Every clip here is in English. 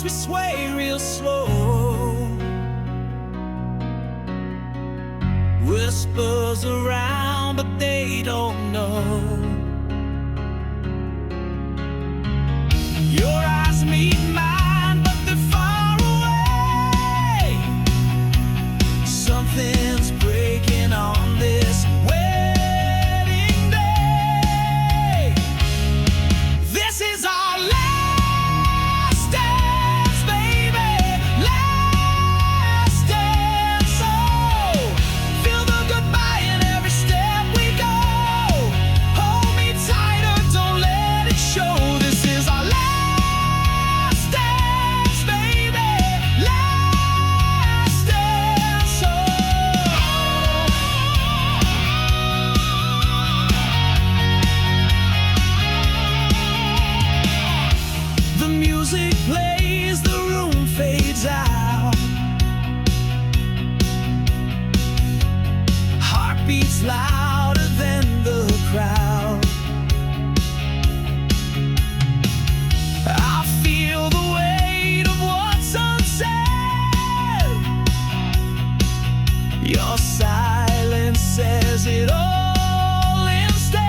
we sway real slow. Whispers around, but they don't know. Your eyes meet mine, but they're far away. Something's breaking on this wedding day. This is our last dance, baby. Last dance. So feel the goodbye in every step we go. Hold me tighter, don't let it show. This is our last dance, baby. Last dance. So the music plays, the room fades out. Heartbeats louder than the crowd. I feel the weight of what's unsaid. Your silence says it all instead.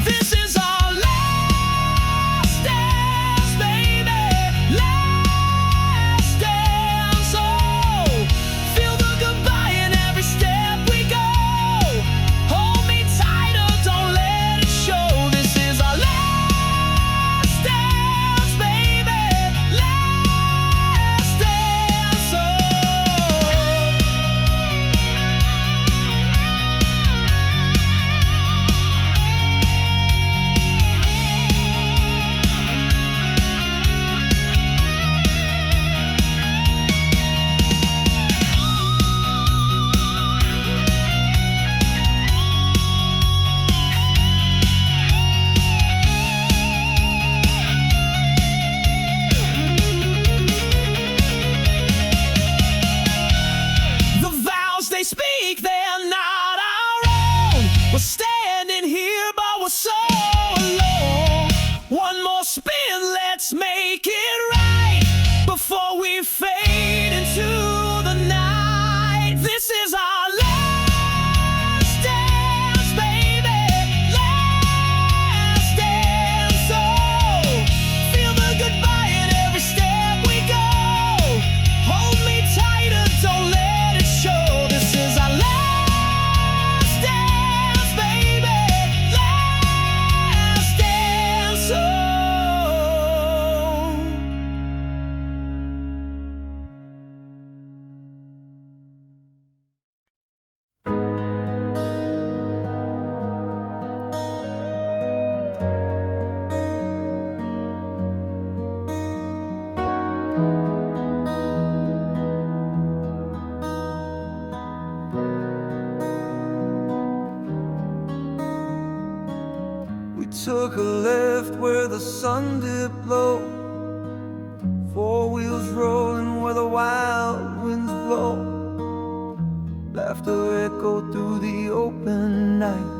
This is our last dance, baby. Last dance. Oh, feel the goodbye in every step we go. Hold me tighter, don't let it show. This is our last dance, baby. Last dance. Oh. The vows they speak, they're not our own. We're standing here, but we're so alone. One more spin, let's make it right before we fade into the night. This is our last dance, baby. Last dance. So feel the goodbye in every step we go. Hold me tighter, don't let it show. This is our last dance, baby. Last dance. Oh. We took a left where the sun did blow. Four wheels rolling where the wild winds blow. Laughter echoed through the open night,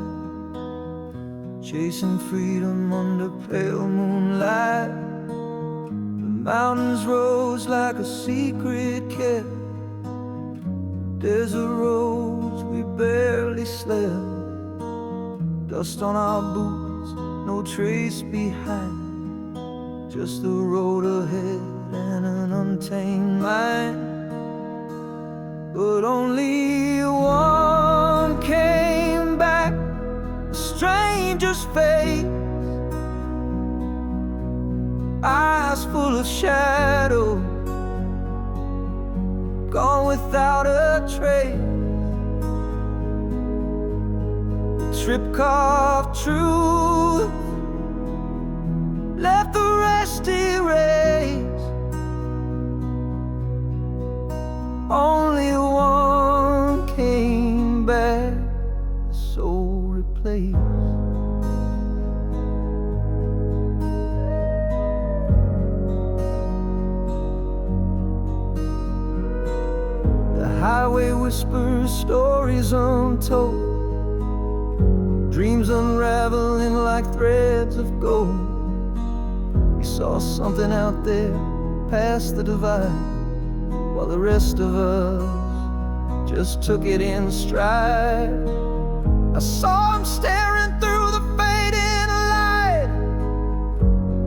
chasing freedom under pale moonlight. The mountains rose like a secret kept. Desert roads we barely slept. Dust on our boots, no trace behind. Just the road ahead and an untamed mind. But only one came back, a stranger's face, eyes full of shadow, gone without a trace. Trip carved truth, left the rest erased. Only one came back, the soul replaced. The highway whispers stories untold, dreams unraveling like threads of gold. We saw something out there past the divide, while the rest of us just took it in stride. I saw him staring through the fading light,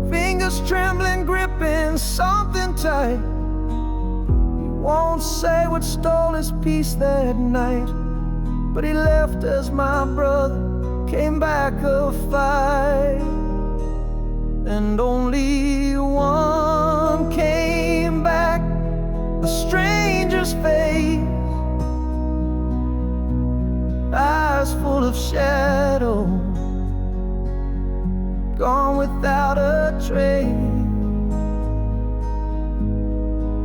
fingers trembling, gripping something tight. He won't say what stole his peace that night, but he left as my brother came back of fight. And only one came back, a stranger's face, eyes full of shadow, gone without a trace.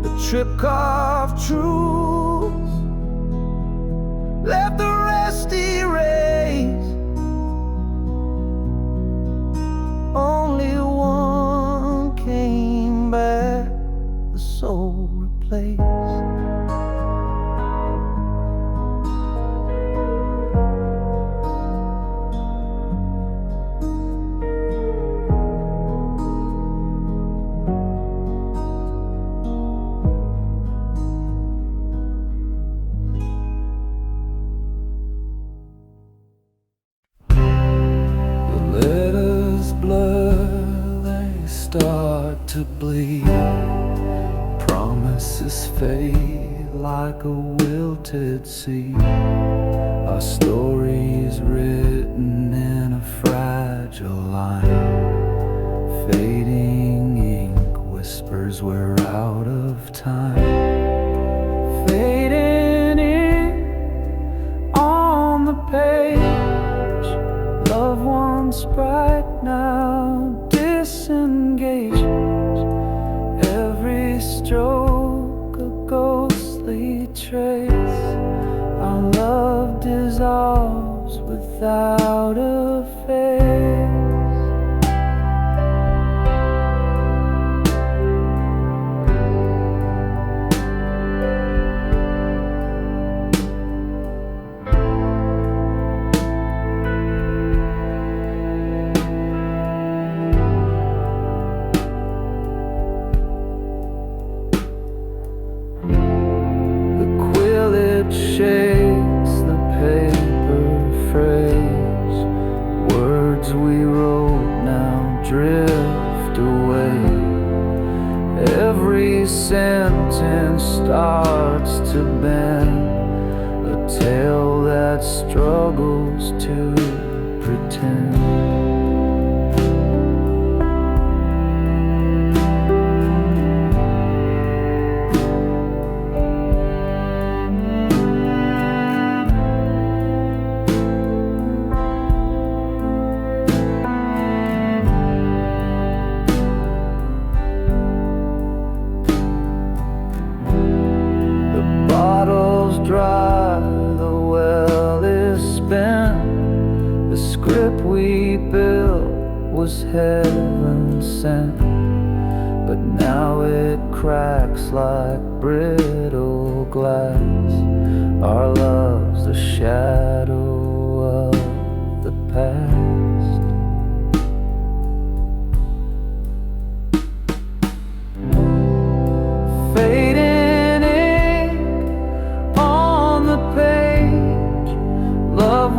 The trip carved truth, left the rest erased. Only one came back, the soul replaced. Start to bleed, promises fade like a wilted seed. Our story's written in a fragile line, fading ink whispers we're out of time. Fading ink on the page, loved ones bright now disengaged. Every stroke a ghostly trace. Our love dissolves without a face. Shakes the paper phrase. Words we wrote now drift away. Every sentence starts to bend, a tale that struggles to pretend. Dry, the well is spent. The script we built was heaven sent, but now it cracks like brittle glass. Our love's a shadow of the past.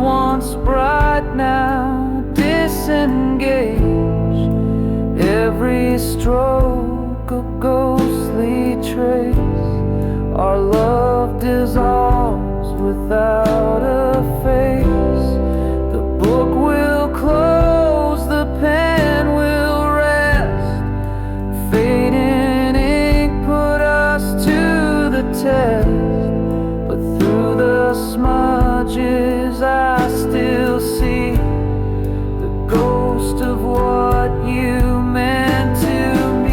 Once bright, now disengaged. Every stroke a ghostly trace. Our love dissolves without a face. The book will close, the pen will rest. Fading ink put us to the test, but through the smudges I still see the ghost of what you meant to me.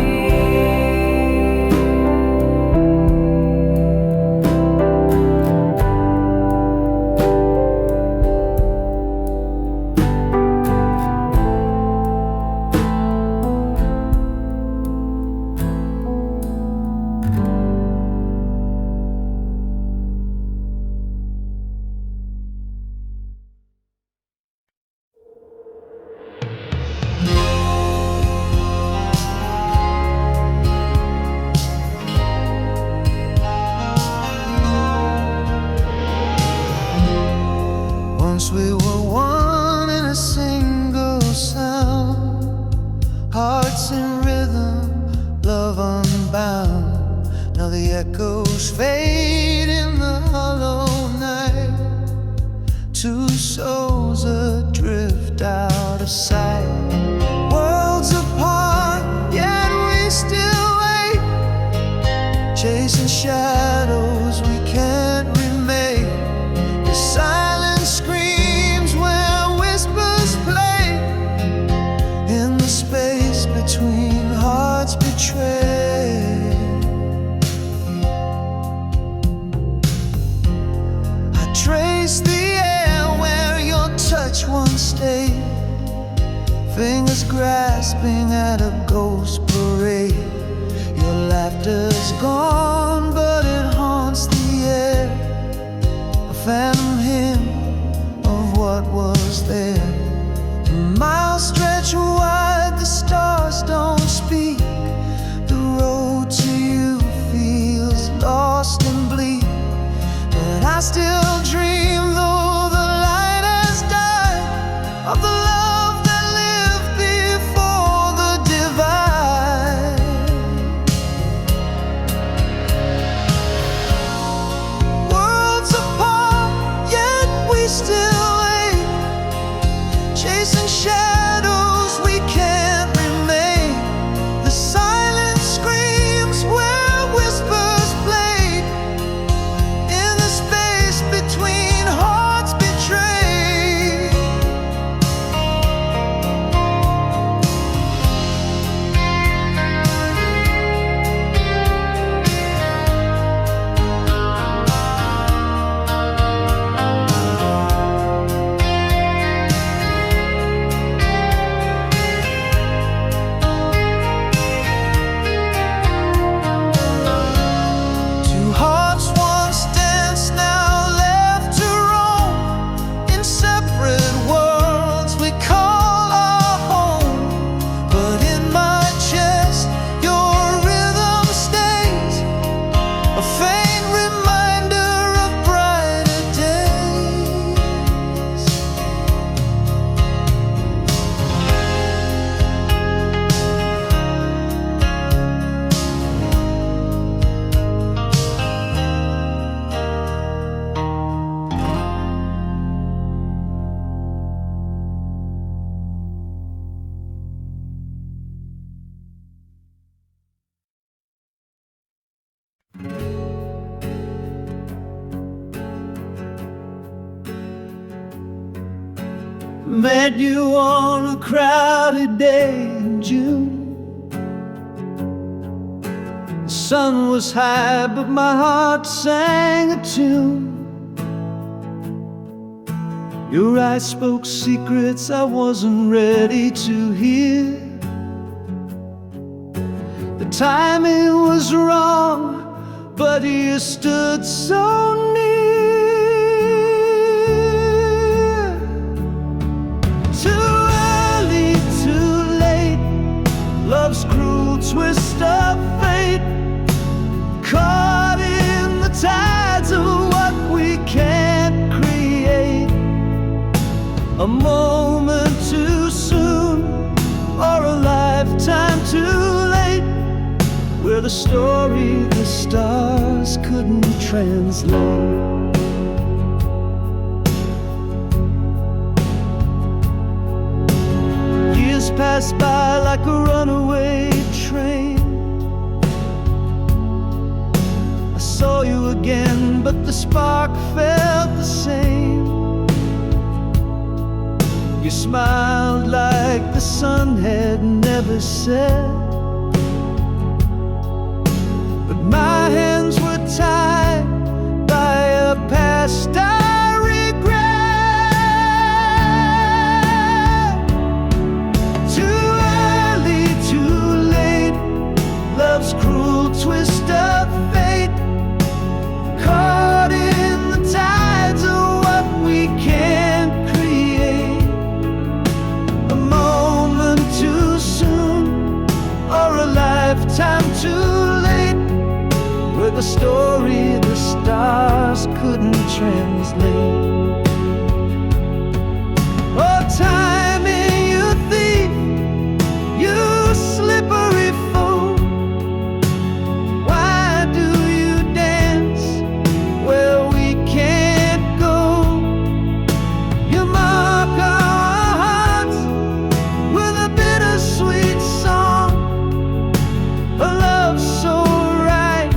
shadows we can't remain. Your silence screams where whispers play, in the space between hearts betrayed. I trace the air where your touch once stayed, fingers grasping at a ghost parade. Your laughter's gone, but it haunts the air, a phantom hymn of what was there. Miles stretch wide, the stars don't speak. The road to you feels lost and bleak, but I still dream, though the light has died, of the love that lived before the divide. Worlds apart, yet we still wait, chasing shadows we can't remain. The silence screams where whispers played, in the space between hearts betrayed. Two hearts once danced, now left to roam, in separate worlds we call our home. But in my chest your rhythm stays, a faint reminder of brighter days. Met you on a crowded day in June. The sun was high, but my heart sang a tune. Your eyes spoke secrets I wasn't ready to hear. The timing was wrong, but you stood so near. Too early, too late, love's cruel twist of fate, caught in the tides of what we can't create. A moment too soon, or a lifetime too late, where the story the stars couldn't translate. Years passed by like a runaway train. I saw you again, but the spark felt the same. You smiled like the sun had never set, but my hands were tied by a past I regret. Too early, too late, love's cruel twist of fate, caught in the tides of what we can't create. A moment too soon, or a lifetime too late, where the story the stars couldn't translate. Oh, timing, you thief, you slippery fool. Why do you dance where we can't go? You mark our hearts with a bittersweet song, a love so right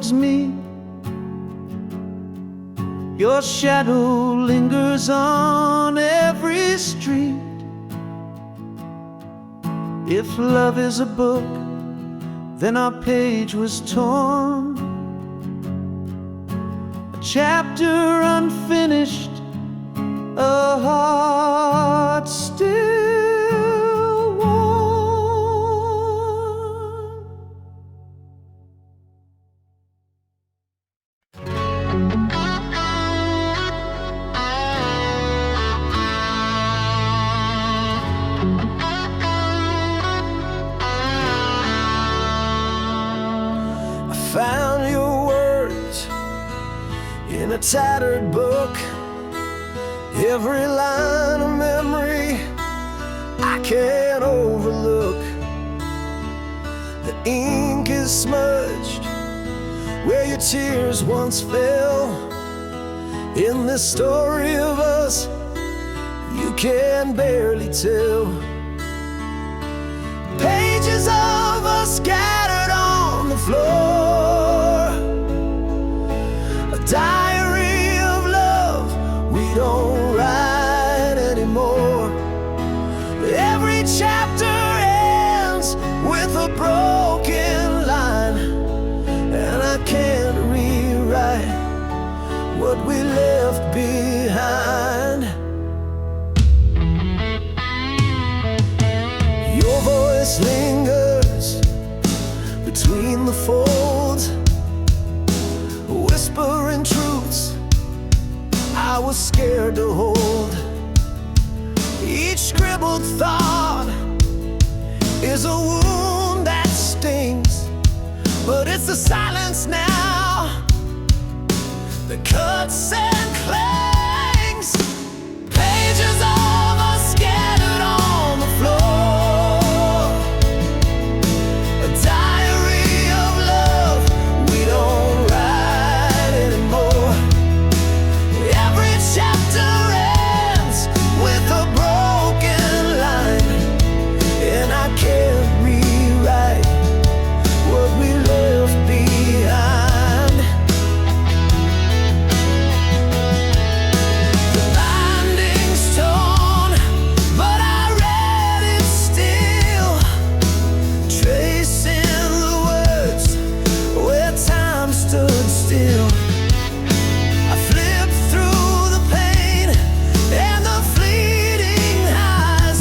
towards me. Your shadow lingers on every street. If love is a book, then our page was torn. A chapter unfinished, a heart still warm. I found your words in a tattered book, every line a memory I can't overlook. The ink is smudged where your tears once fell. In this story of us you can barely tell. Pages of us scattered on the floor, a diary of love we don't write anymore. Every chapter ends with a broken line, and I can't rewrite what we left behind. Your voice lingers between the folds, whispering truths I was scared to hold. Each scribbled thought is a wound that stings, but it's the silence now that cuts and clings. Pages of us scattered on the floor, a diary of love we don't write anymore. Every chapter ends with a broken line, and I can't rewrite what we left behind. The binding's torn, but I read it still, tracing the words where time stood still. I flipped through the pain and the fleeting highs,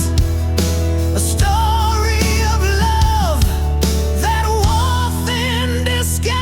a story of love that warmth in disguises.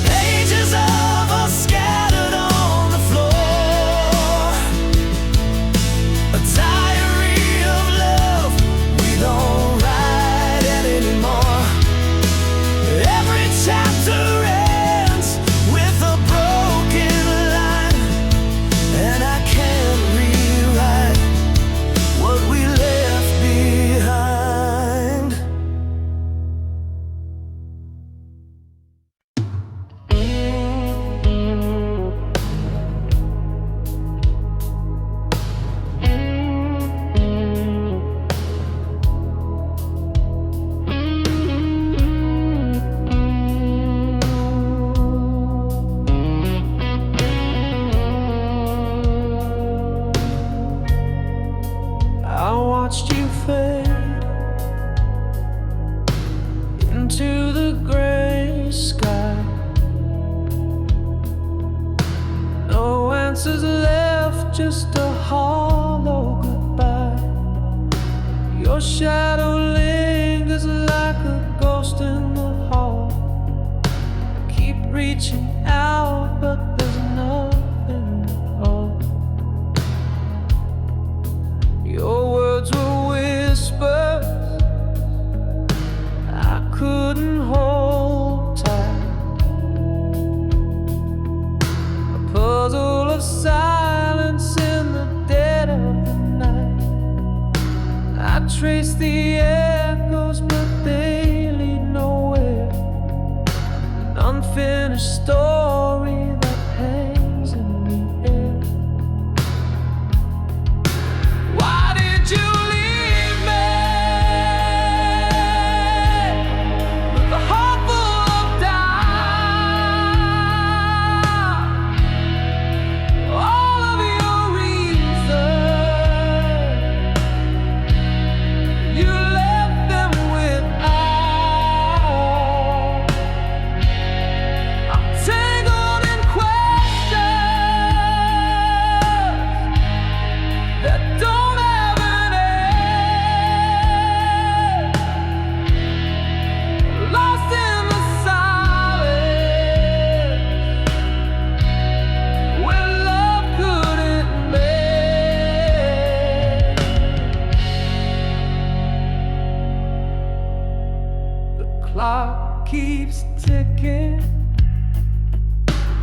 Pages of us scattered on the floor, a diary of love we don't write anymore. Every chapter ends with a broken line, and I can't rewrite what we left behind. I watched you fade into the gray sky. No answers left, just a hollow goodbye. Your shadow lingers like a ghost in the hall. Keep reaching out, but there's nothing at all. Your words were whispers I couldn't hold tight.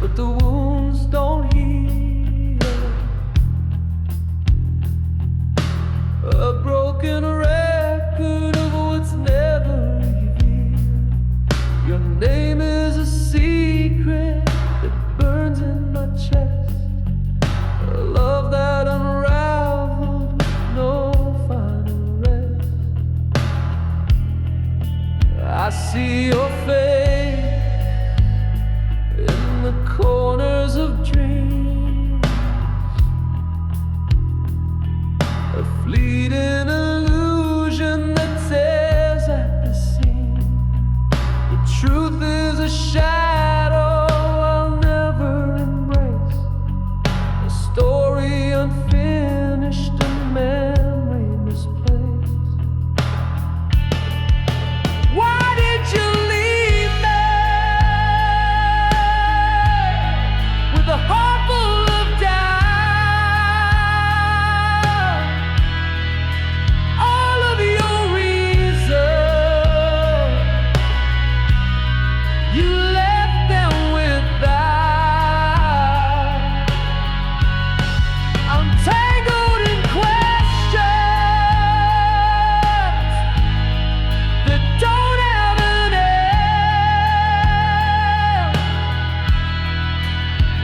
but the wounds don't heal. A broken record of what's never revealed. Your name is a secret that burns in my chest. A love that unraveled with no final rest. I see your face in the corners of dreams, a fleeting illusion that tears at the seam. The truth is a shadow I'll never embrace, a story unfinished, a memory misplaced. Why did you leave me with a heart full of doubt? All of your reasons, you left them without. I'm tangled in questions that don't have an end,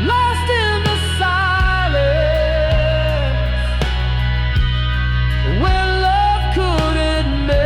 lost in the silence where love couldn't mend.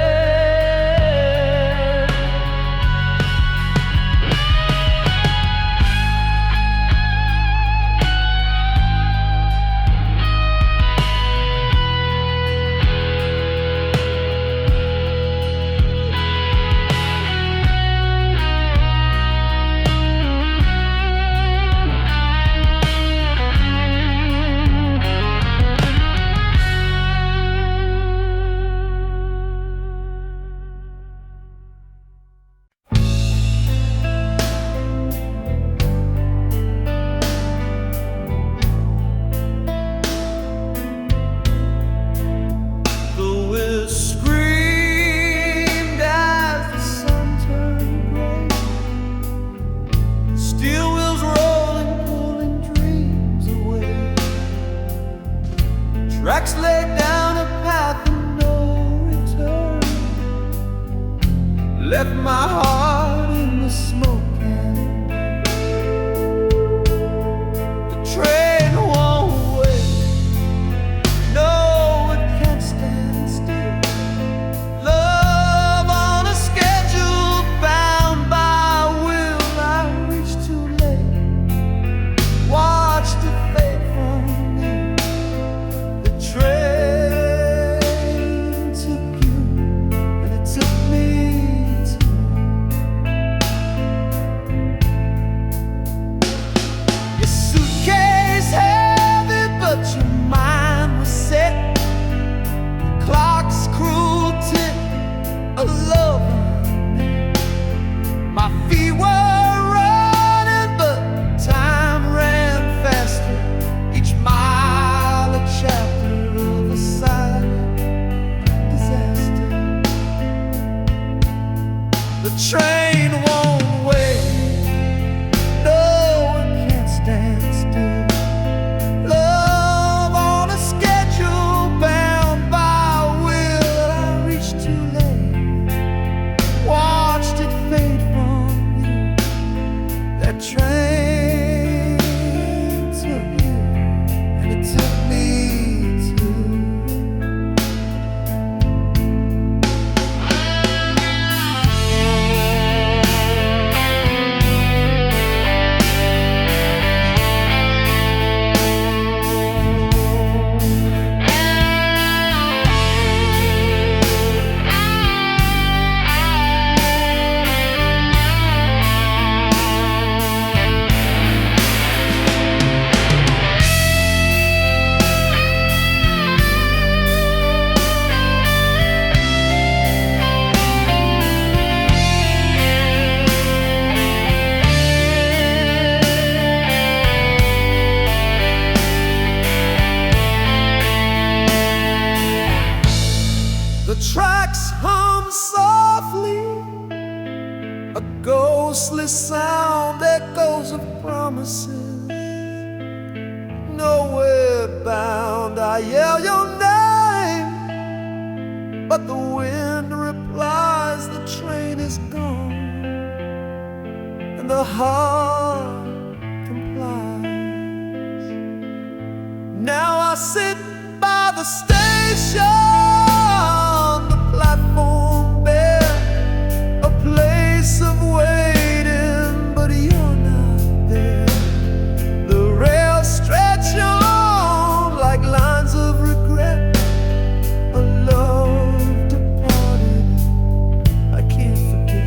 The wind screamed as the sun turned gray. Steel wheels rolling, pulling dreams away. Tracks laid down a path of no return, left my heart in the smoke and the train won't wait. No, it can't stand still. Love on a schedule, bound by will. I reached too late, watched it fade from me. The train took you, and it took me too. Your suitcase heavy, but your mind was set. Clock's cruel tick, a love. My feet were running, but time ran faster. Each mile a chapter of a silent disaster. The train won't wait. No, it can't stand still. Love on a schedule, bound by will. I reached too late, watched it fade from you. That train took you, and it took me too. tracks hum softly, a ghostly sound echoes trails of promises. Nowhere bound, I yell your name, but the wind replies the train is gone, and the heart complies. Now I sit by the station, the platform bare, a place of waiting, but you're not there. The rails stretch on like lines of regret, a love departed I can't forget.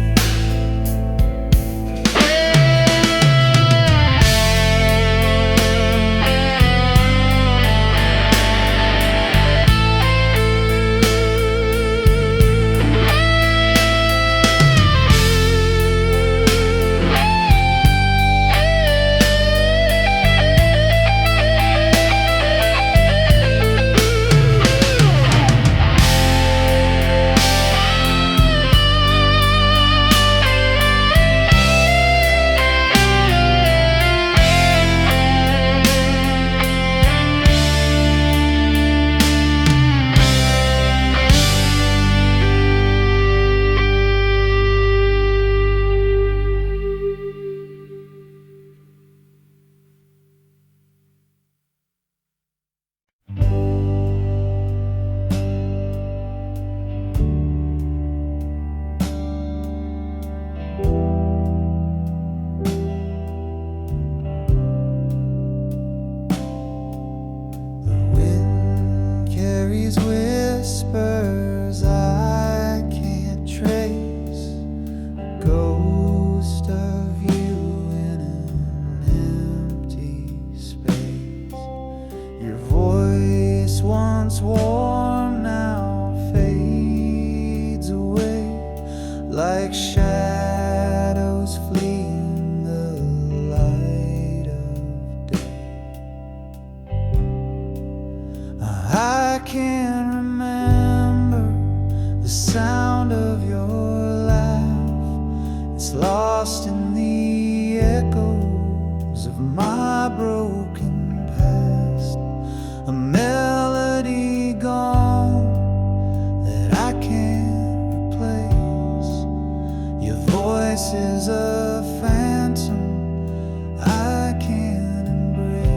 Whispers I can't trace, a ghost of you in an empty space. Your voice once warm now fades away, like shadows fleeing the light of day. I can't the sound of your laugh, it's lost in the echoes of my broken past. A melody gone that I can't replace. Your voice is a phantom I can't embrace.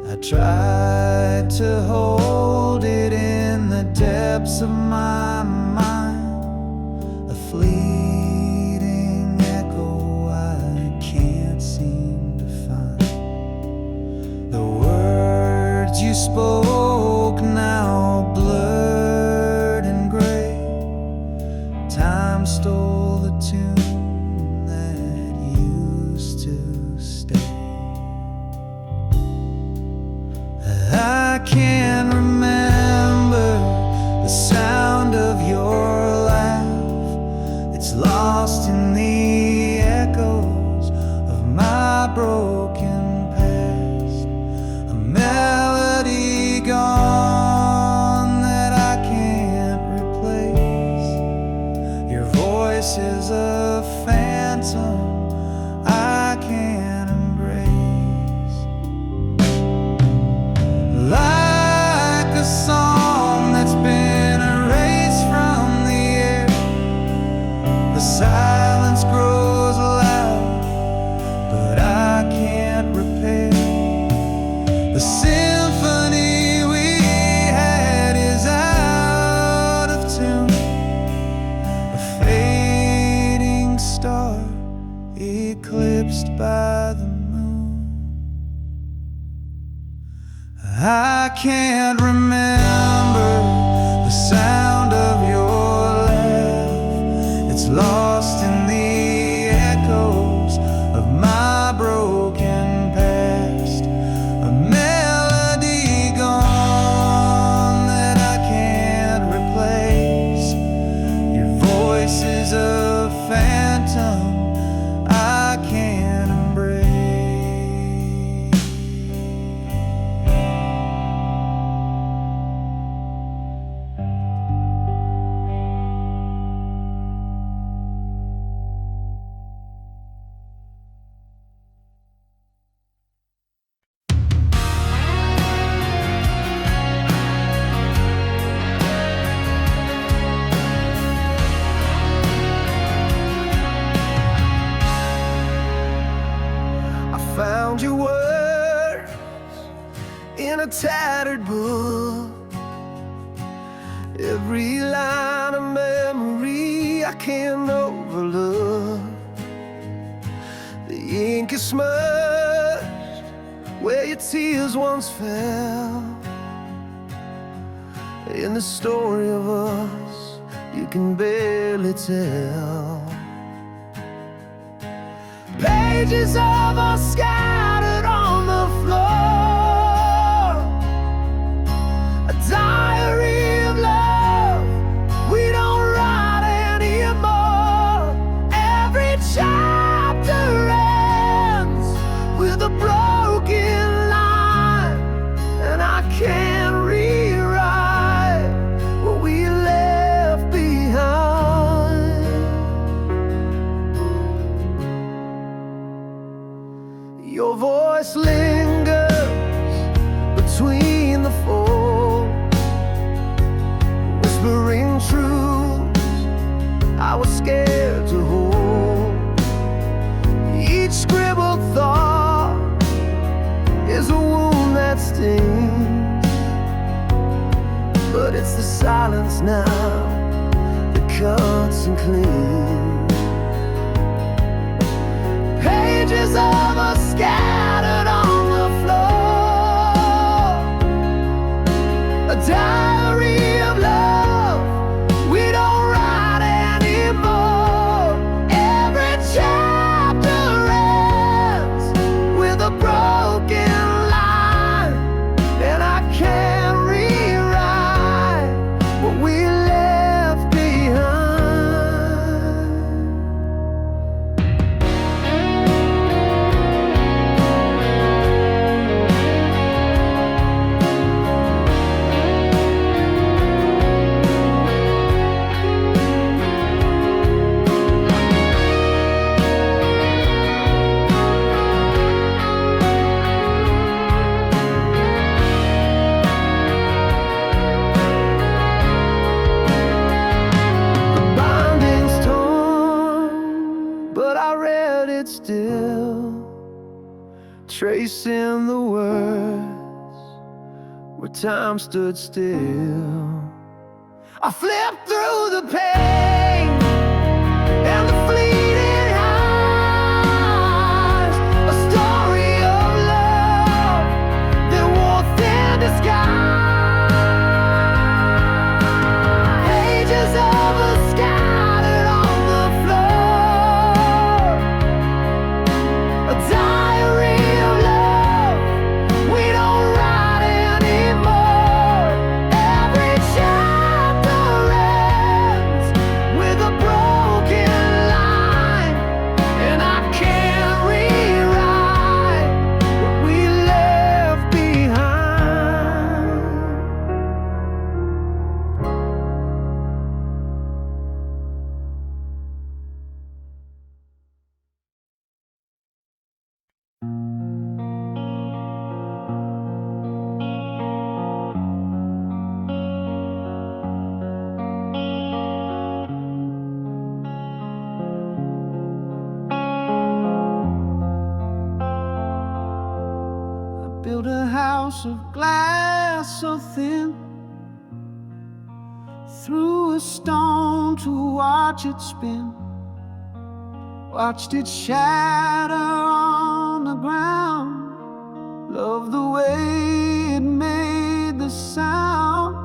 I tried to hold it in the depths of my mind, a fleeting echo I can't seem to find. The words you spoke now blurred and gray. Time stole the tune that used to stay. I can't remember the sound of your laugh. It's lost in the echoes of my broken past. A melody gone that I can't replace. Your voice is a phantom I can't embrace. Like a song that's been erased from the air, the silence grows loud, but I can't repair. The symphony we had is out of tune, a fading star eclipsed by the moon. I can't remember the sound of your laugh. It's lost in the echoes of my broken past. A melody gone that I can't replace. Your voice is a phantom I can't embrace. 'Cause I can't remember the sound of your laugh. It's lost in the echoes of my broken past. A melody gone that I can't replace. Your voice is a phantom I can't embrace. 'Cause I can't remember the sound of your laugh. It's lost in the echoes of my broken past. A melody gone that I can't replace. Your voice is a phantom I can't embrace. tattered book. Every line of memory I can't overlook. The ink is smudged where your tears once fell. In the story of us you can barely tell. Pages of us scattered on the floor, a diary of love we don't write anymore. Every chapter ends with a broken line, and I can't rewrite what we left behind. Your voice lingers between the folds, whispering truths I was scared to hold. Each scribbled thought is a wound that stings, but it's the silence now that cuts and cleans. Pages of us scattered on the floor, a diary of love we don't write anymore. Every chapter ends with a broken line, and I can't rewrite what we left behind. Binding's torn, but I read it still, tracing the words where time stood still. I flipped through the pain and the fleeting highs, a story of love that wore thin disguise. Pages of us scattered on the floor, a diary of love we don't write anymore. Every chapter ends with a broken line, and I can't rewrite what we left behind. I built a house of glass so thin, threw a stone to watch it spin, watched it shatter on the ground. Loved the way it made the sound,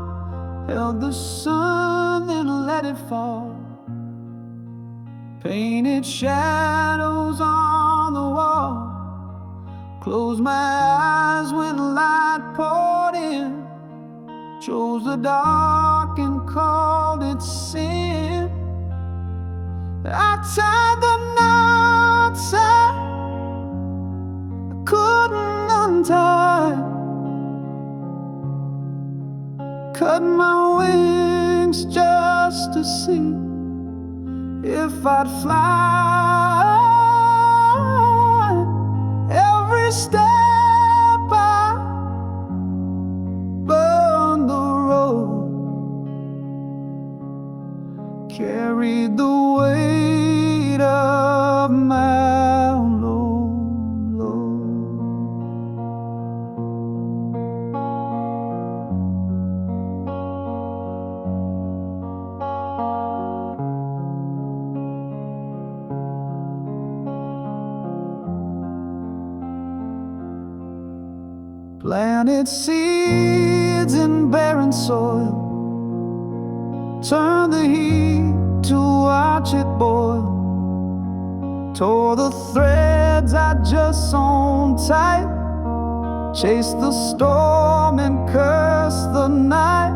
held the sun then let it fall, painted shadows on the wall. Closed my eyes when light poured in, chose the dark and called it sin. I tied the knots I couldn't untie, cut my wings just to see if I'd fly. Every step I burned the road, carried the weight of my load. Planted seeds in barren soil, turned the heat to watch it boil, tore the threads I just sewn tight, chased the storm and cursed the night.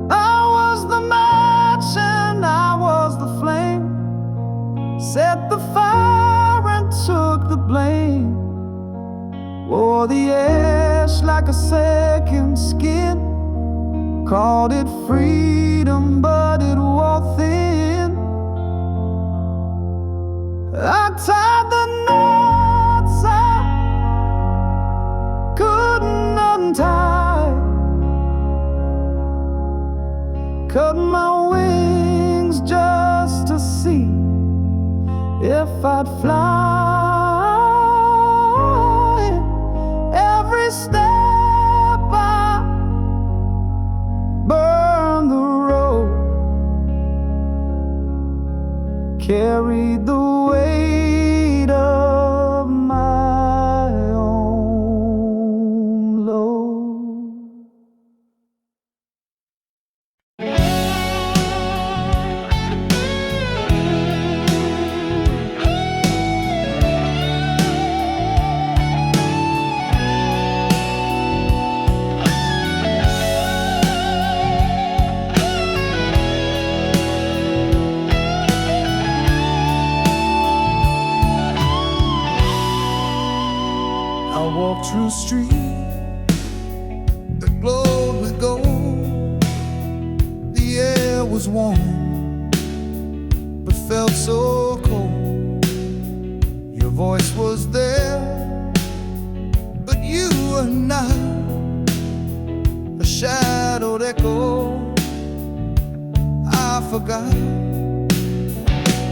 I was the match and I was the flame, set the fire and took the blame, wore the ash like a second skin, called it freedom but it wore thin. I tied the knots I couldn't untie, cut my wings just to see if I'd fly. Every step I burned the road, carried the weight of my own load. I walked through a street that glowed with gold. The air was warm, but felt so cold. Your voice was there, but you were not. A shadowed echo I forgot.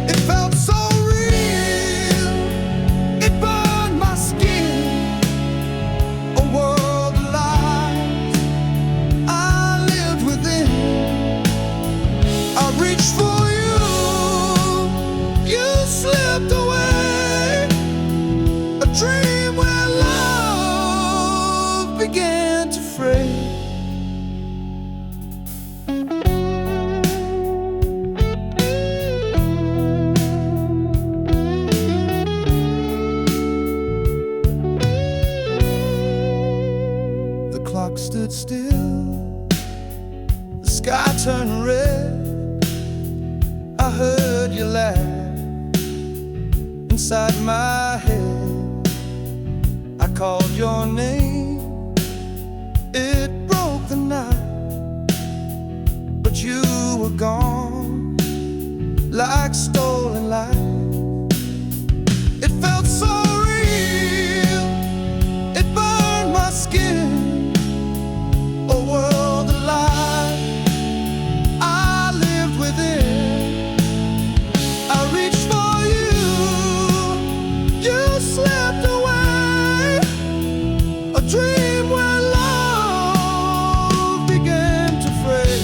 It felt so real, it burned my skin. A world of lies I lived within. I reached for you, you slipped away. A dream where love began to fray. The clock stood still, the sky turned red. I heard you laugh inside my head. I called your name, it broke the night, but you were gone like stolen light. It felt so real, it burned my skin. A world of lies I lived within. I reached for you, you slipped away. A dream where love began to fray.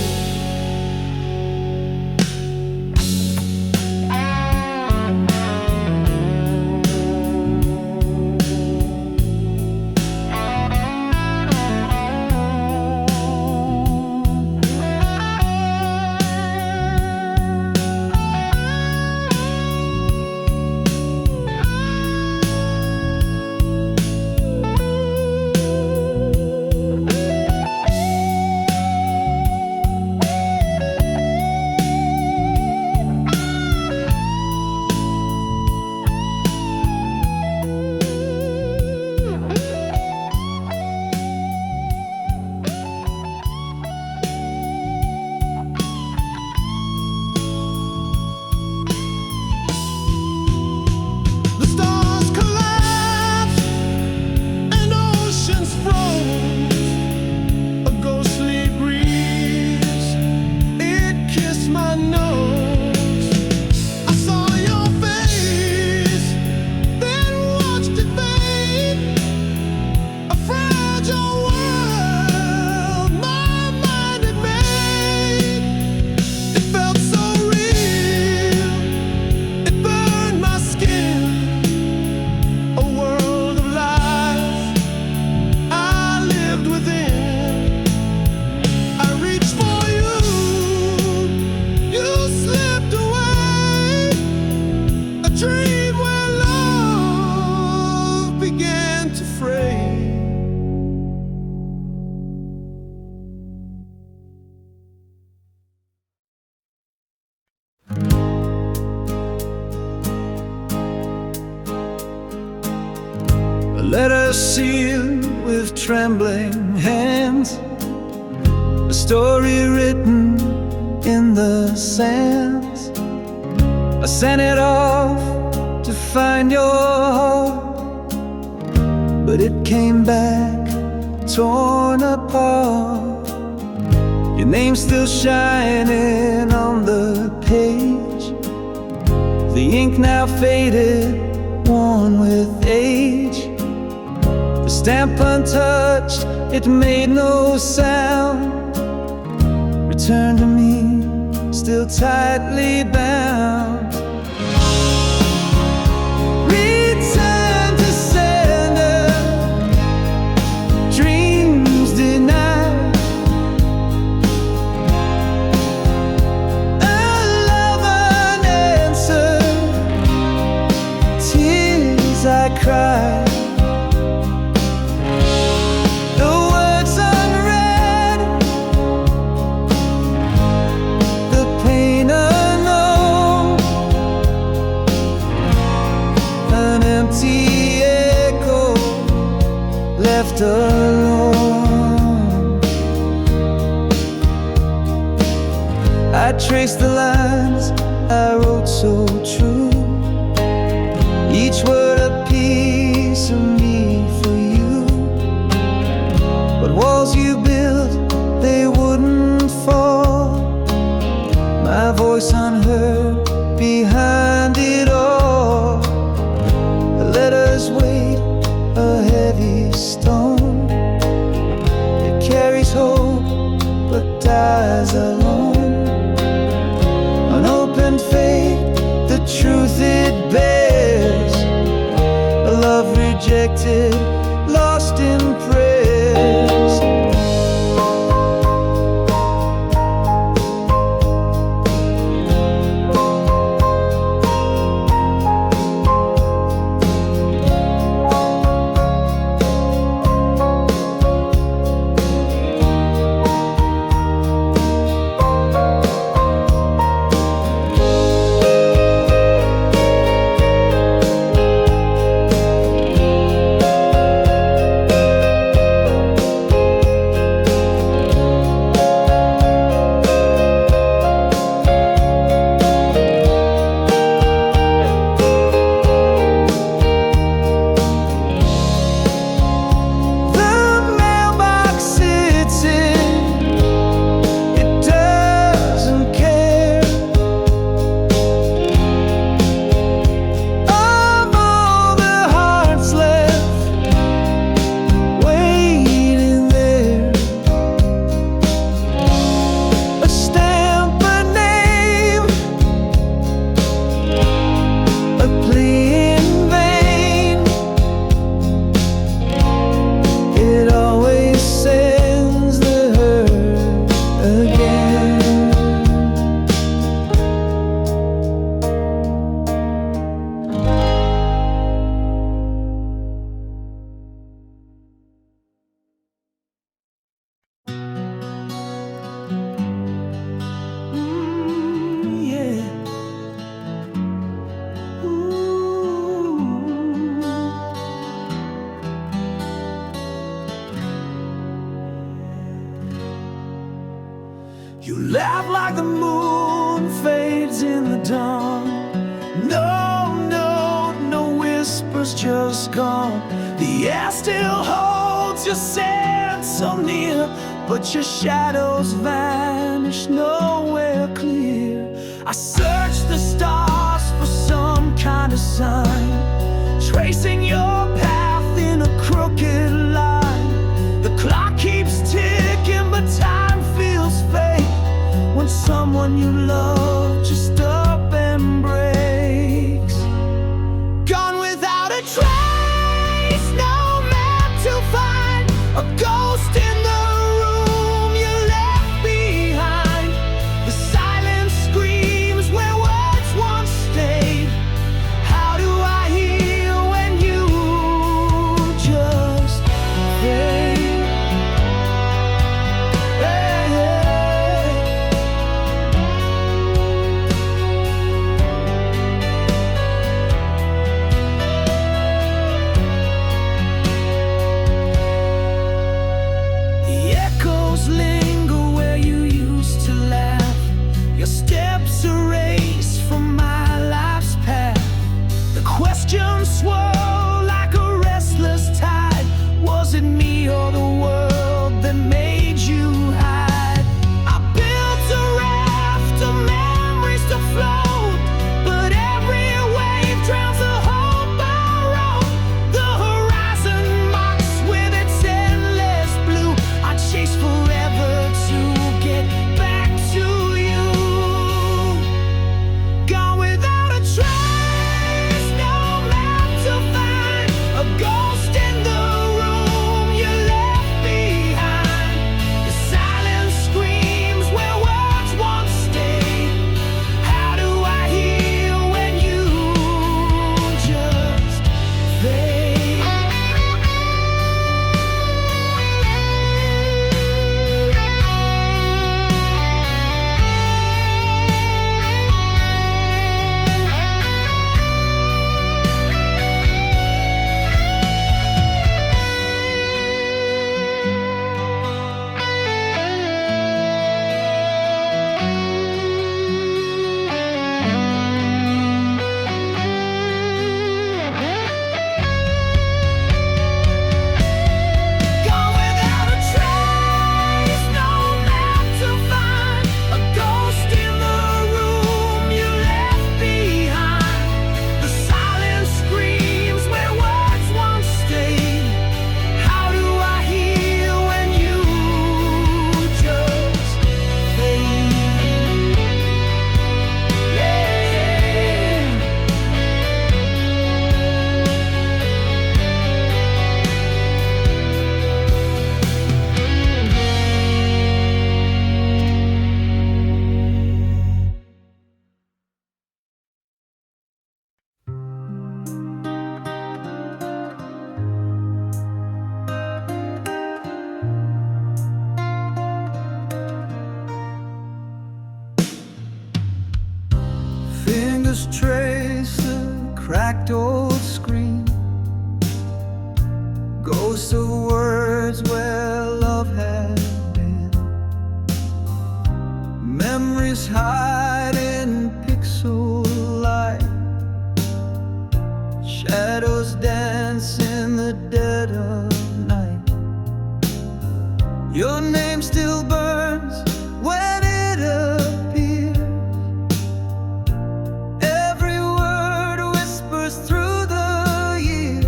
letter sealed with trembling hands, a story written in the sands. I sent it off to find your heart, but it came back torn apart. Your name's still shining on the page, the ink now faded, worn with age. The stamp untouched, it made no sound. Return to me, still tightly bound. Return to sender, dreams denied. A love unanswered, tears I cried. Left alone, I traced the lines I wrote so true, each word a piece of me for you. But walls you built, they wouldn't fall, my voice unheard behind it all. The letters wait, a heavy stone, it carries hope but dies alone. Unopened fate, the truth it bears, a love rejected, lost in prayers. You laugh like the moon fades in the dawn. No, no, no whispers, just gone. The air still holds your scent so near, but your shadows vanish nowhere clear. I search the stars for some kind of sign, tracing your path in a crooked line. The clock keeps ticking, but time feels fake when someone you love just up and breaks. Gone without a trace, no map to find, a ghost in the room you left behind. The silence screams where words once just trace a cracked old screen, ghosts of words where love had been, memories hide in pixel light, shadows dance in the dead of night. Your name still burns when it appears. Every word whispers through the years,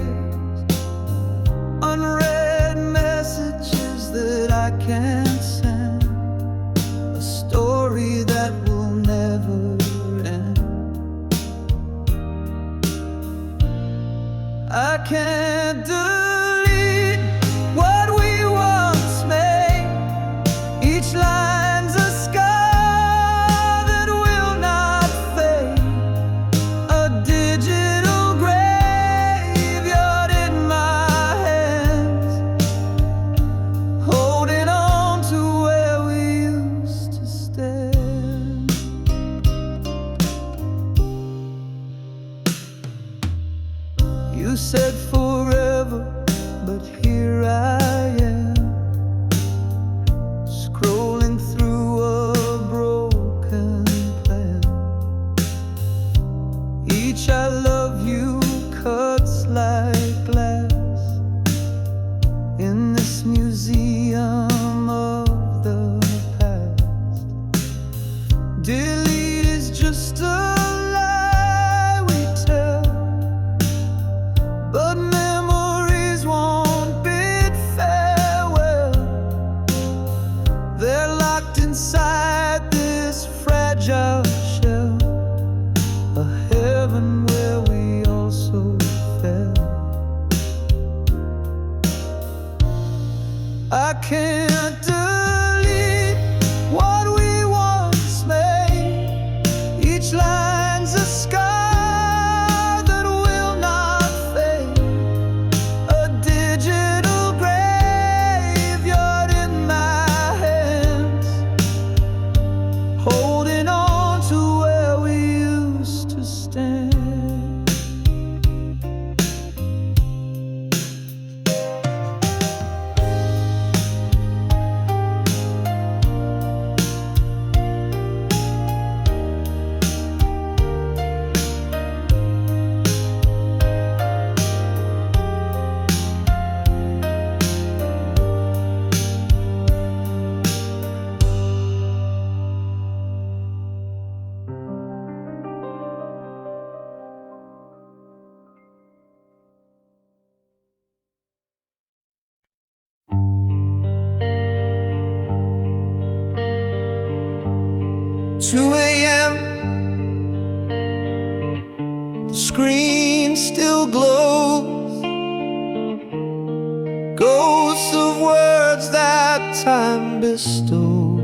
unread messages that I can't send, a story that will never end. I can't delete what we once made. Each line's a scar that will not fade, a digital graveyard in my hands, holding on to where we used to stand. You said forever, but here I am, scrolling through a broken plan. Each I love you cuts like glass in this museum of the past. Delete is just a lie we tell, but memories won't bid farewell. They're locked inside this fragile shell, a heaven where we also fell. I can't delete what we once made. Each line's a scar that will not fade, a digital graveyard in my hands, holding on to where we used to stand. Two a.m. The screen still glows, ghosts of words that time bestows.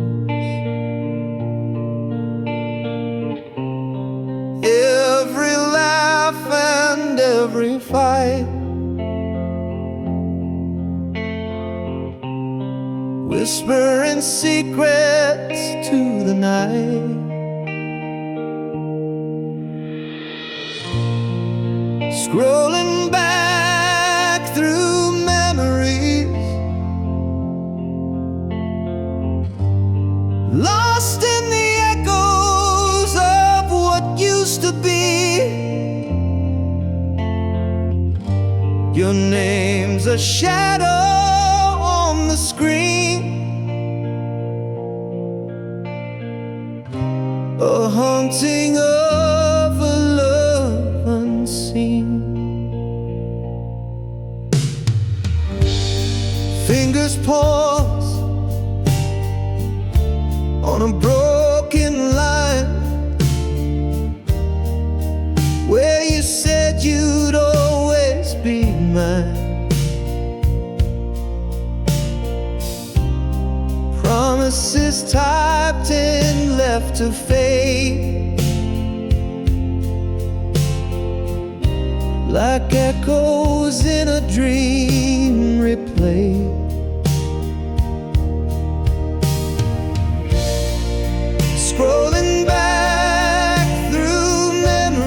Every laugh and every fight, whispering secrets to the night. Scrolling back through memories, lost in the echoes of what used to be. Your name's a shadow on the screen, a haunting of a love unseen. Fingers pause on a broken line where you said you'd always be mine. Promises typed in, left to fade, like echoes in a dream replayed. Scrolling back through memories,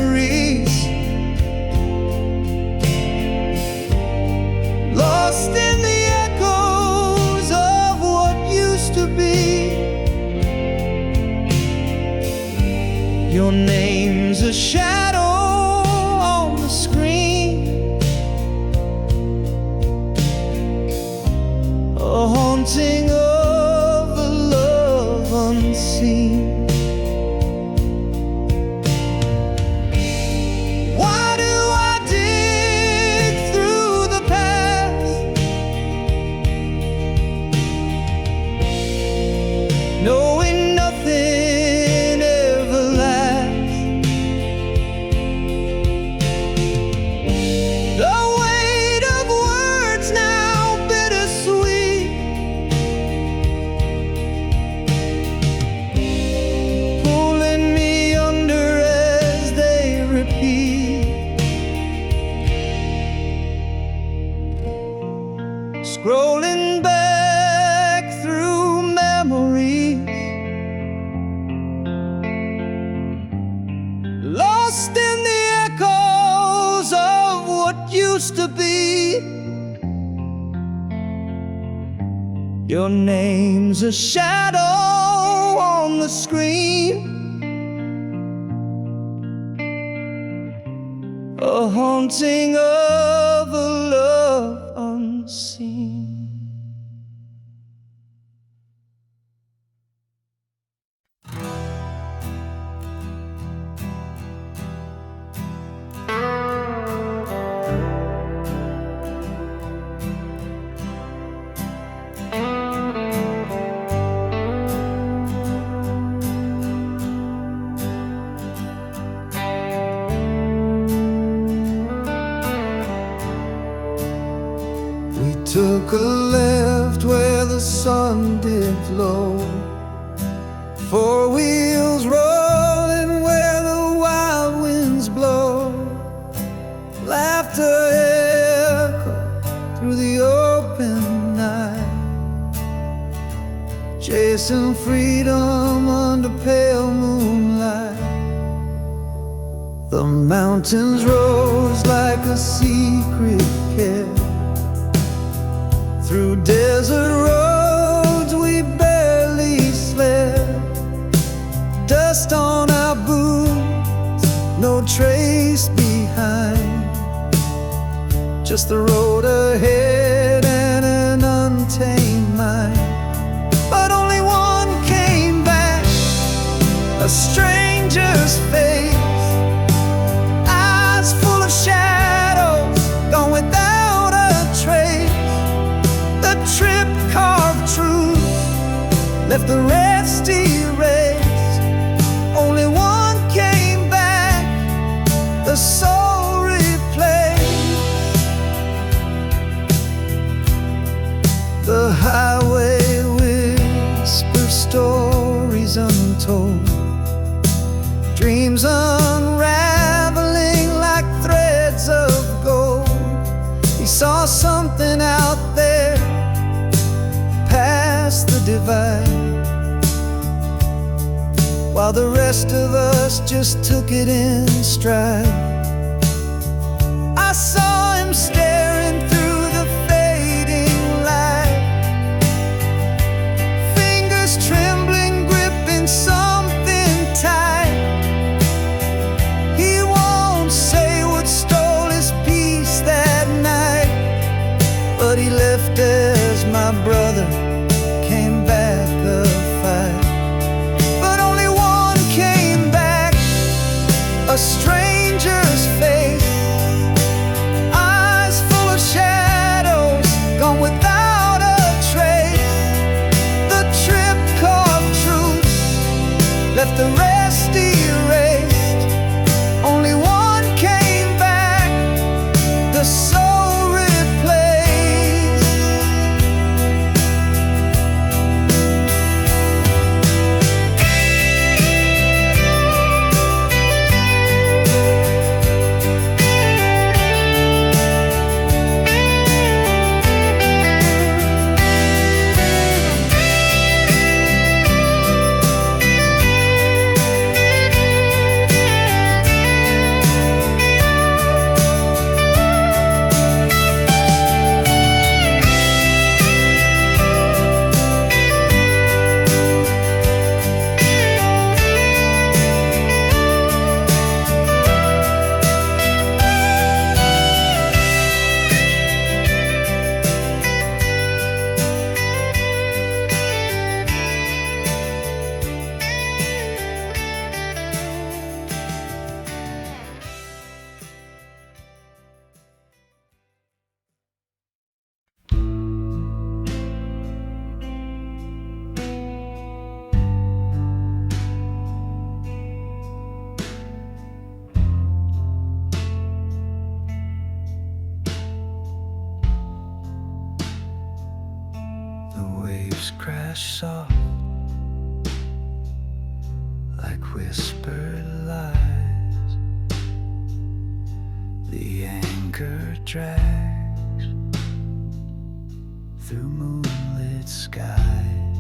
used to be. Your name's a shadow on the screen, a haunting of a love unseen. Took a left where the sun dipped low, four wheels rolling where the wild winds blow, laughter echo through the open night, chasing freedom under pale moonlight. The mountains rose like a secret care. Through desert roads we barely slept, dust on our boots, no trace behind, just the road ahead and an untamed mind. But only one came back, a stranger's face, eyes full of shadows, gone without a trace. The trip carved truth, left the rest erased. Only one came back, the soul replaced. The highway whispers stories untold, dreams unraveling like threads of gold. He saw something out there past the divide, while the rest of us just took it in stride. I saw him staring through the fading light, fingers trembling, gripping something tight. He won't say what stole his peace that night, but he left as my brother, came back a fight. But only one came back, a stranger's face, eyes full of shadows, gone without a trace. The trip carved truth, left the rest erased. Only one came back, the soul replaced. Crash soft like whispered lies. The anchor drags through moonlit skies.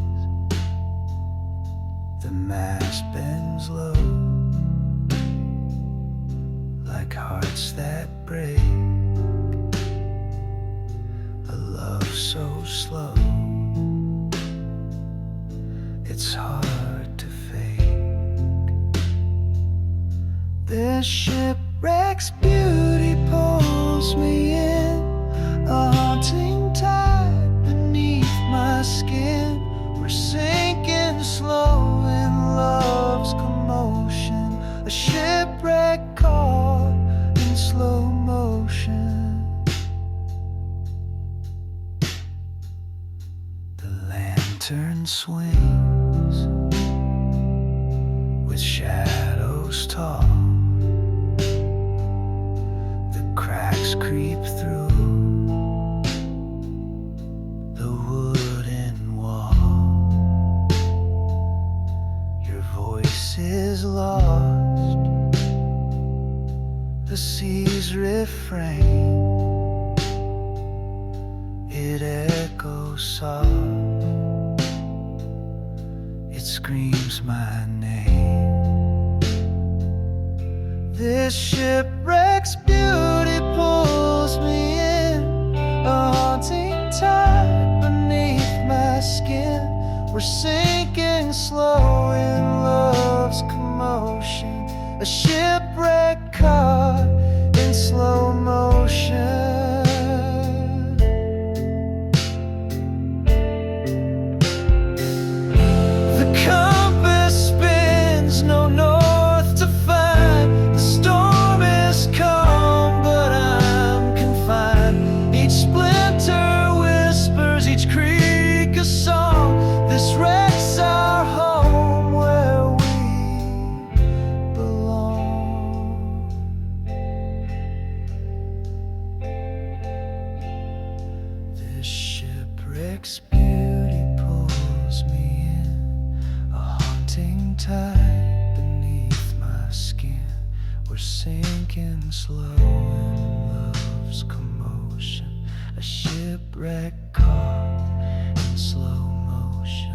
The mast bends low like hearts that break. so slow. It's hard to fake. This shipwreck's beauty pulls me in, a haunting tide beneath my skin. We're sinking slow in love's commotion, a shipwreck caught in slow motion. The lantern swings with shadows tall. The cracks creep through the wooden wall. Your voice is lost, the sea's refrain, it echoes soft, it screams my name. This shipwreck's beauty pulls me in, a haunting tide beneath my skin. We're sinking slow in love's commotion, a shipwreck caught in slow motion. The compass spins, no north to find. The storm is calm, but I'm confined. Each splinter whispers, each creak a song. This wreck's our home where we belong. This shipwreck's beauty pulls me in, a haunting tide beneath my skin. We're sinking slow in love's commotion, a shipwreck caught in slow motion.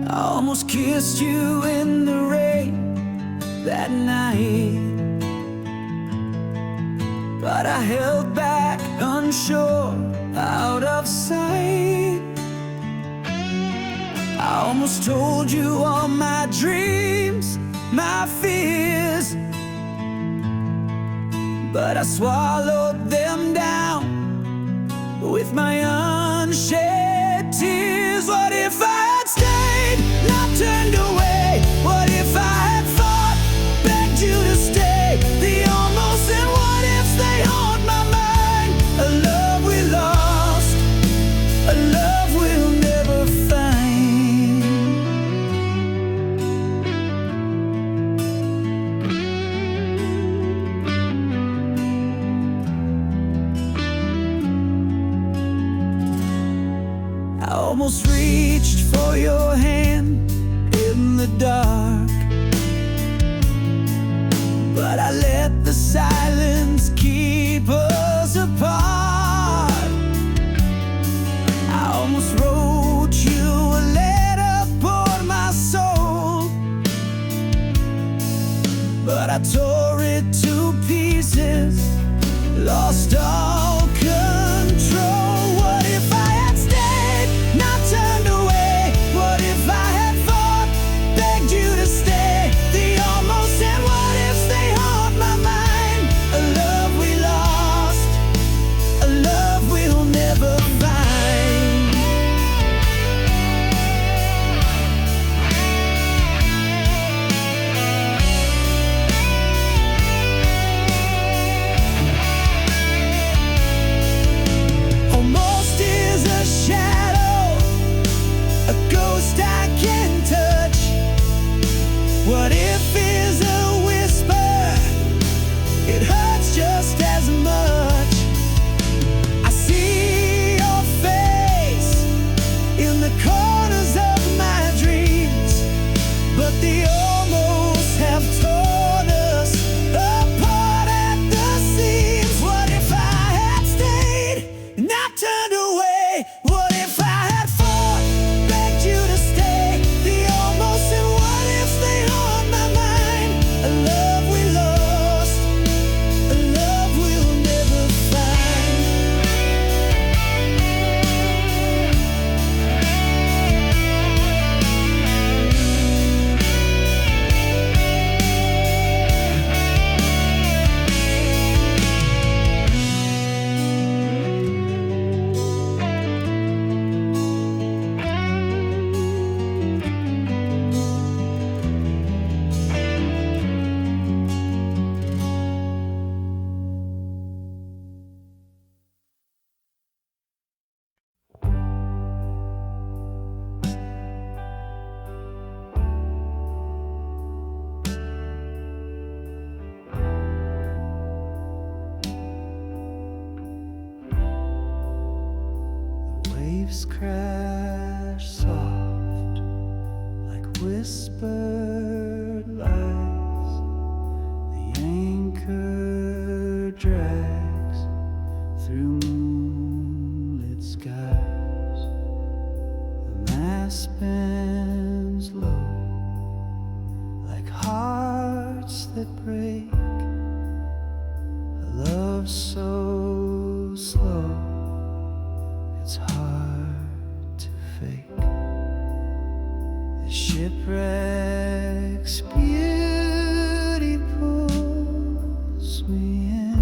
I almost kissed you in the rain that night, but I held back, unsure, out of sight. I almost told you all my dreams, my fears, but I swallowed them down with my unshed tears. What if I had stayed, not turned away? What if I had fought, begged you to stay? The almost and what ifs, they haunt my mind. A love we lost, a love we'll never find. I almost reached for your hand in the dark, but I let the silence keep us apart. I almost wrote you a letter, poured my soul, but I tore it to pieces, lost all control. What if I had stayed, not turned away? What if I had fought, begged you to stay? The almost and what ifs, they haunt my mind. A love we lost, spins low, like hearts that break. A love so slow, it's hard to fake. The shipwreck's beauty pulls me in,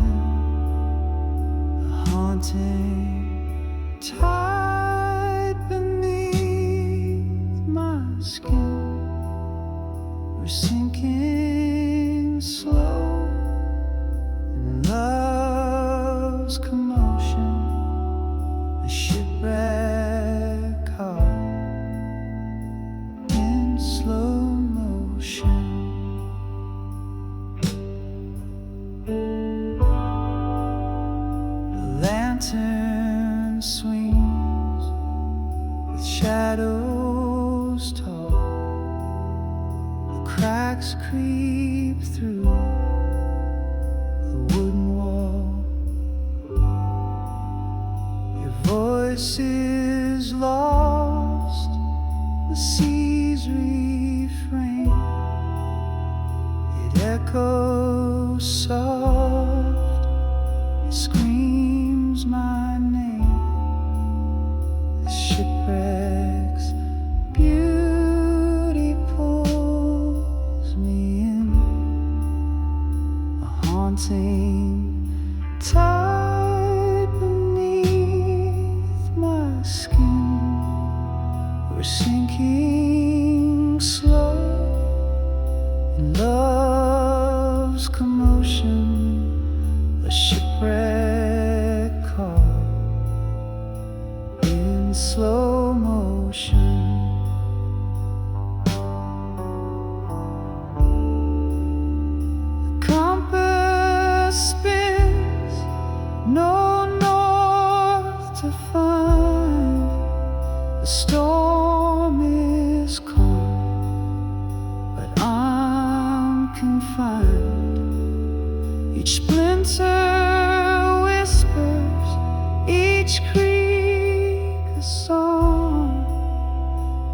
a haunting tide beneath my skin. We're sinking slow in love's commotion, a shipwreck caught in slow motion. The lantern swings with shadows tall. The cracks creep through the wooden wall. Your voice is lost, the sea's refrain. It echoes soft, it screams my name. The shipwreck's beauty pulls me in, a haunting tide beneath my skin. We're sinking slow in love's commotion, a shipwreck caught in slow motion. The compass spins, no north to find. The storm is calm, but I'm confined. Each splinter whispers, each creak a song.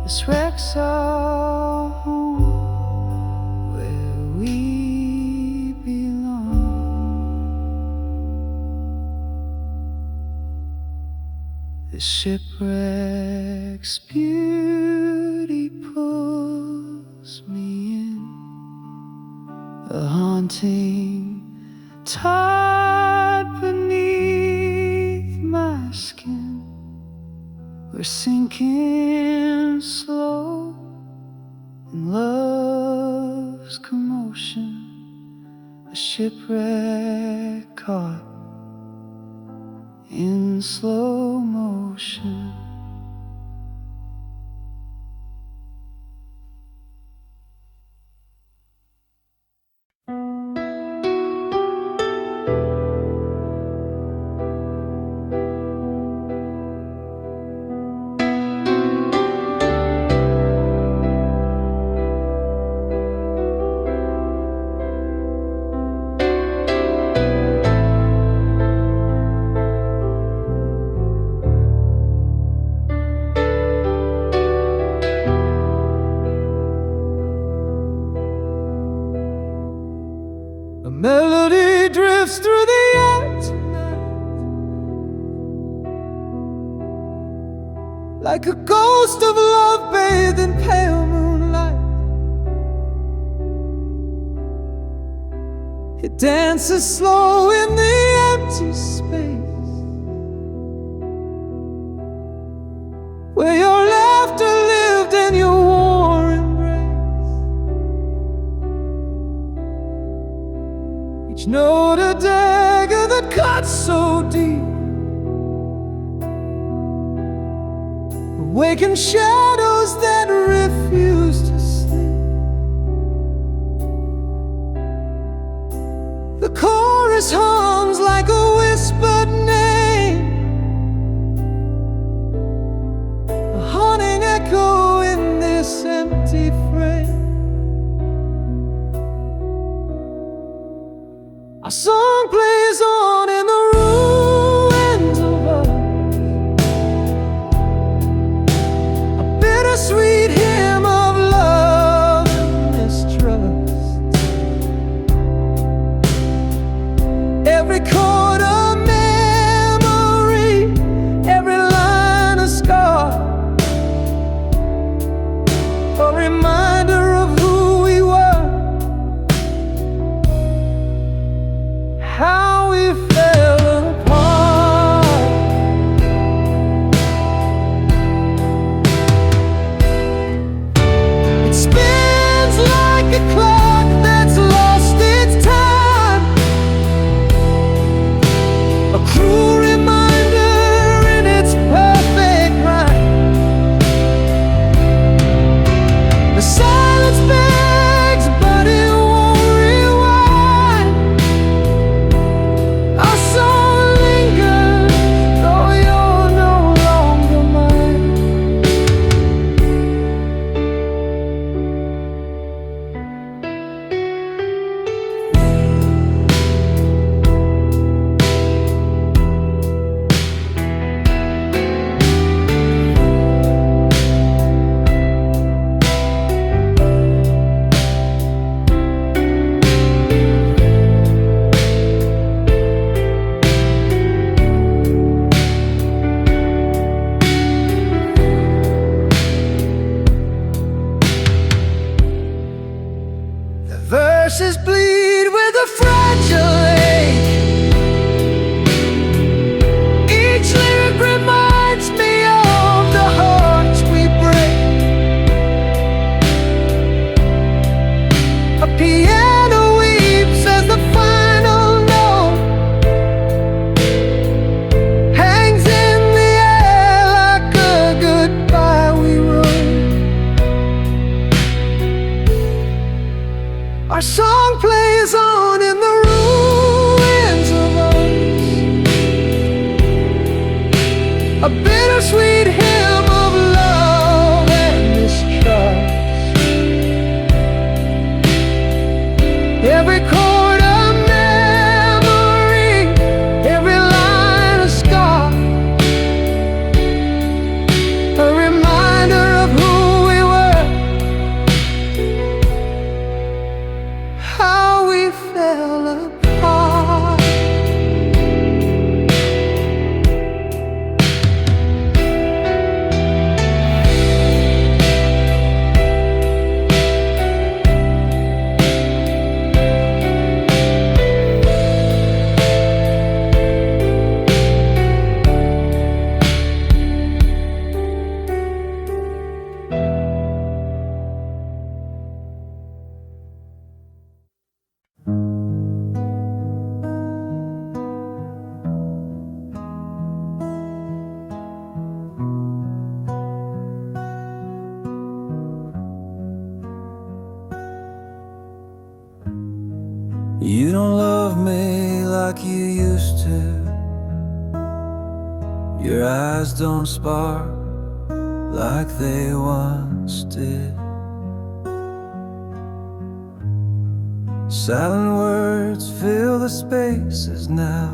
This wreck's our home, where we belong. The shipwreck's beauty pulls me in, a haunting tide beneath my skin. We're sinking slow in love's commotion, a shipwreck caught in slow motion. A melody drifts through the air tonight, like a ghost of love bathed in pale moonlight. It dances slow in the empty space, where your laughter lived and your warm embrace. Each note a dagger that cuts so deep, awaken shadows that refuse to sleep. The chorus hums like a whispered name, a haunting echo in this empty frame. Our song plays on in the ruins of us, a bitter bittersweet hymn of love and mistrust. Every chord a memory, every line a scar, a reminder of who we were, how we fell apart. It spins like a clock that's lost its time, a cruel reminder in its perfect rhyme. The silence begs, but it won't rewind. Our song lingers, though you're no longer mine. Verses bleed with a fragile ache. Each lyric reminds me of the hearts we break. A piano weeps as the final note hangs in the air like a goodbye we wrote. Our song plays on in the ruins of us, a bittersweet hymn of love and mistrust. Every chord a memory, every line a scar, a reminder of who we were, how we fell apart. You don't love me like you used to. Your eyes don't spark like they once did. Silent words fill the spaces now,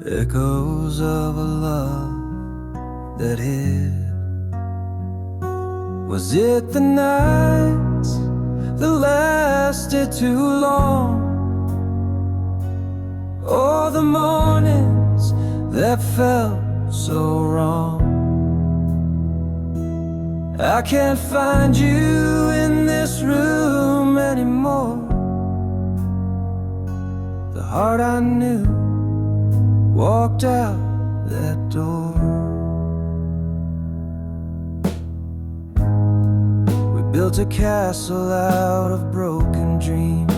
echoes of a love that hid. Was it the nights that lasted too long, or the mornings that felt so wrong? I can't find you in this room anymore. The heart I knew walked out that door. We built a castle out of broken dreams,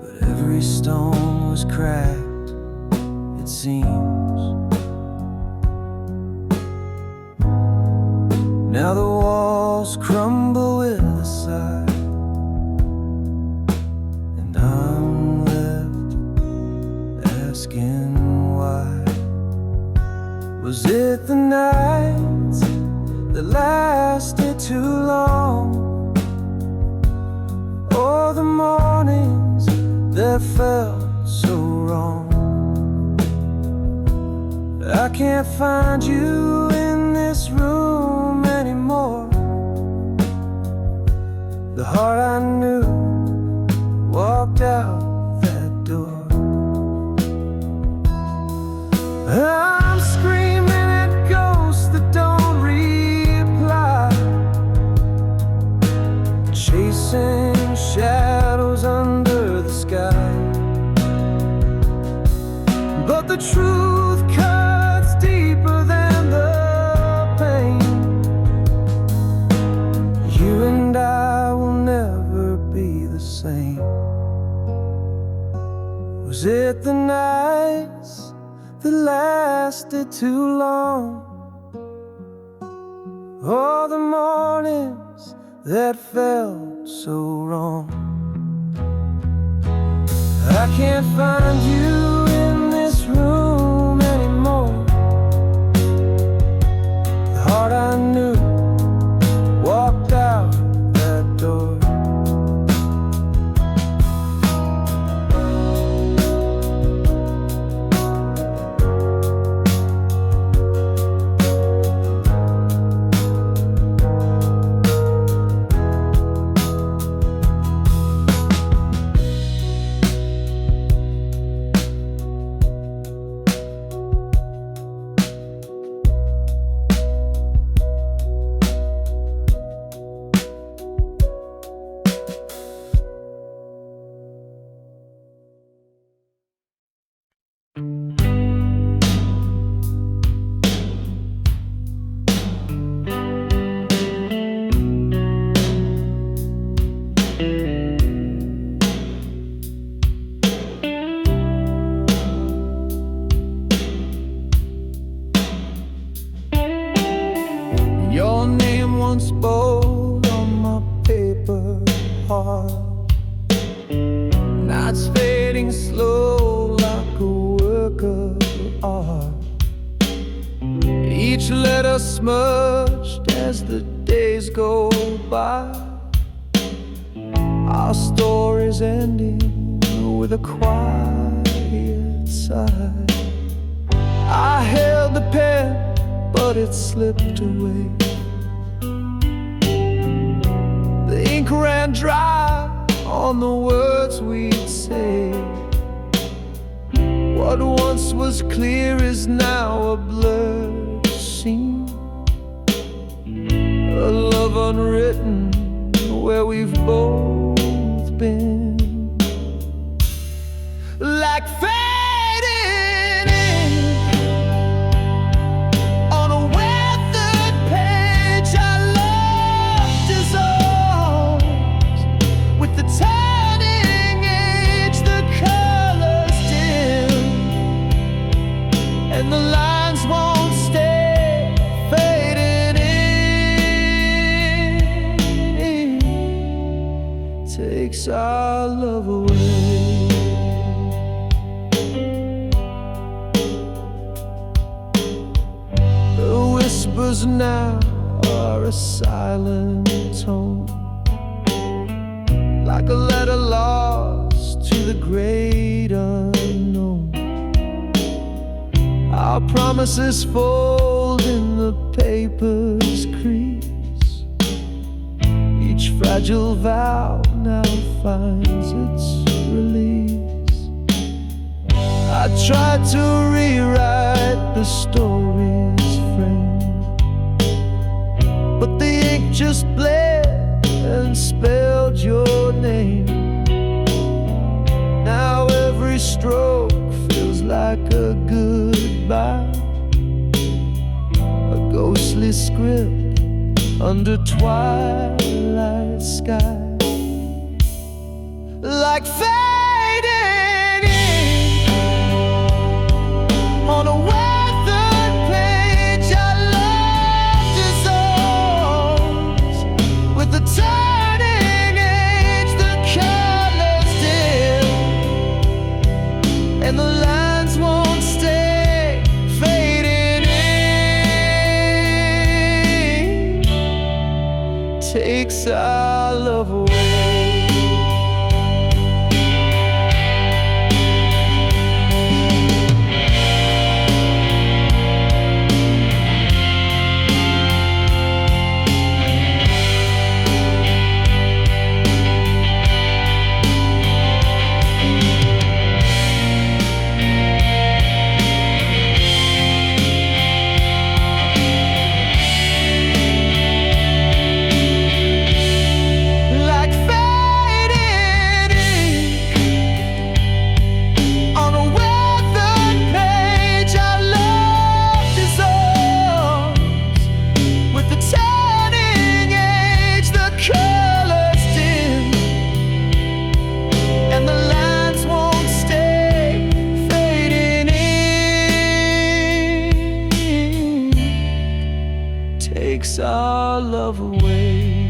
but every stone was cracked, it seems. Now the walls crumble with a sigh, and I'm left asking why. Was it the nights that lasted too long, or the mornings that felt so wrong? I can't find you it too long. All the mornings that felt so wrong. I can't find you in this room anymore. The heart I knew walked out that door. Your name once bold on my paper heart. Nights fading slow like a work of art. Each letter smudged as the days go by. Our story's ending with a quiet sigh. I held the pen, but it slipped away. The ink ran dry on the words we'd say. What once was clear is now a blurred scene. A love unwritten where we've both been. Like fading ink on a weathered page, our love dissolves with the turning age. The colors dim and the lines won't stay. Fading in takes our love away. Whispers now are a silent tone, like a letter lost to the great unknown. Our promises fold in the paper's crease. Each fragile vow now finds its release. I tried to rewrite the story's frame, but the ink just bled and spelled your name. Now every stroke feels like a goodbye, a ghostly script under twilight sky. Like fading ink on a weathered page, our love dissolves with the turning age. The colors dim and the lines won't stay. Fading in takes our love away. Like takes our love away.